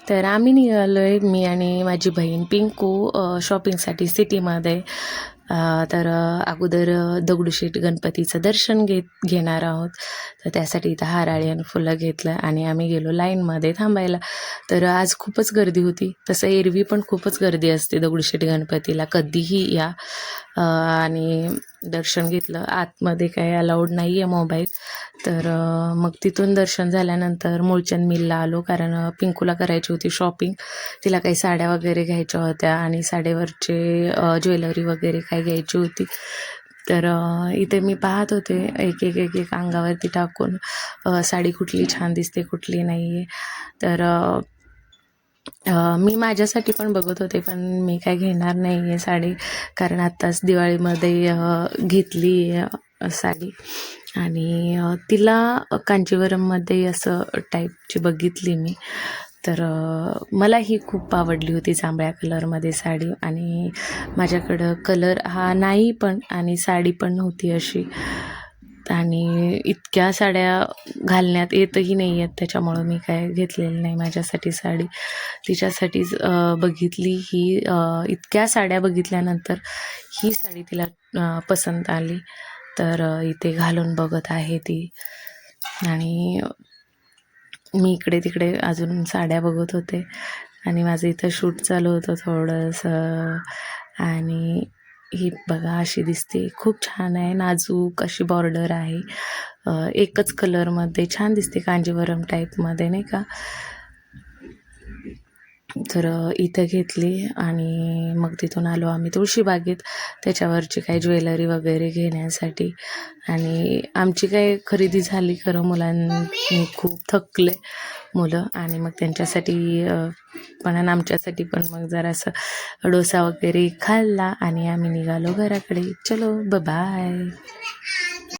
तर आम्ही निघालो आहे, मी आणि माझी बहीण पिंकू शॉपिंगसाठी सिटीमध्ये. तर अगोदर दगडूशेठ गणपतीचं दर्शन घेणार आहोत. तर त्यासाठी इथं हाराळी आणि फुलं घेतलं आणि आम्ही गेलो लाईनमध्ये थांबायला. तर आज खूपच गर्दी होती. तसं एरवी पण खूपच गर्दी असते दगडूशेठ गणपतीला, कधीही या. आणि दर्शन घेतलं. आतमध्ये काही अलाउड नाही आहे मोबाईल. तर मग तिथून दर्शन झाल्यानंतर मूळचंद मिलला आलो, कारण पिंकूला करायची होती शॉपिंग. तिला काही साड्या वगैरे घ्यायच्या होत्या आणि साडीवरचे ज्वेलरी वगैरे काही घ्यायची होती. तर इथे मी पाहत होते एक एक एक एक अंगावरती टाकून साडी कुठली छान दिसते कुठली नाही आहे. तर मी माझ्यासाठी पण बघत होते, पण मी काय घेणार नाही आहे साडी, कारण आत्ताच दिवाळीमध्ये घेतली साडी. आणि तिला कांजीवरममध्ये असं टाईपची बघितली मी. तर मला ही खूप आवडली होती जांभळ्या कलरमध्ये साडी, आणि माझ्याकडं कलर हा नाही पण आणि साडी पण नव्हती अशी. आणि इतक्या साड्या घालण्यात येतही नाही आहेत, त्याच्यामुळं मी काय घेतलेली नाही माझ्यासाठी साडी. तिच्यासाठीच बघितली ही. इतक्या साड्या बघितल्यानंतर ही साडी तिला पसंत आली. तर इथे घालून बघत आहे ती. आणि मी इकडे तिकडे अजून साड्या बघत होते आणि माझं इथं शूट चालू होतं थोडंसं. आणि ही बघा अशी दिसते, खूप छान आहे, नाजूक अशी बॉर्डर आहे. एकच कलरमध्ये छान दिसते, कांजीवरम टाईपमध्ये नाही का. तर इथं घेतली आणि मग तिथून आलो आम्ही तुळशीबागेत, त्याच्यावरची काही ज्वेलरी वगैरे घेण्यासाठी. आणि आमची काय खरेदी झाली खरं, मुलांनी खूप थकले मुलं, आणि मग त्यांच्यासाठी पण आणि आमच्यासाठी पण मग जरासं डोसा वगैरे खाल्ला आणि आम्ही निघालो घराकडे. चलो बाय.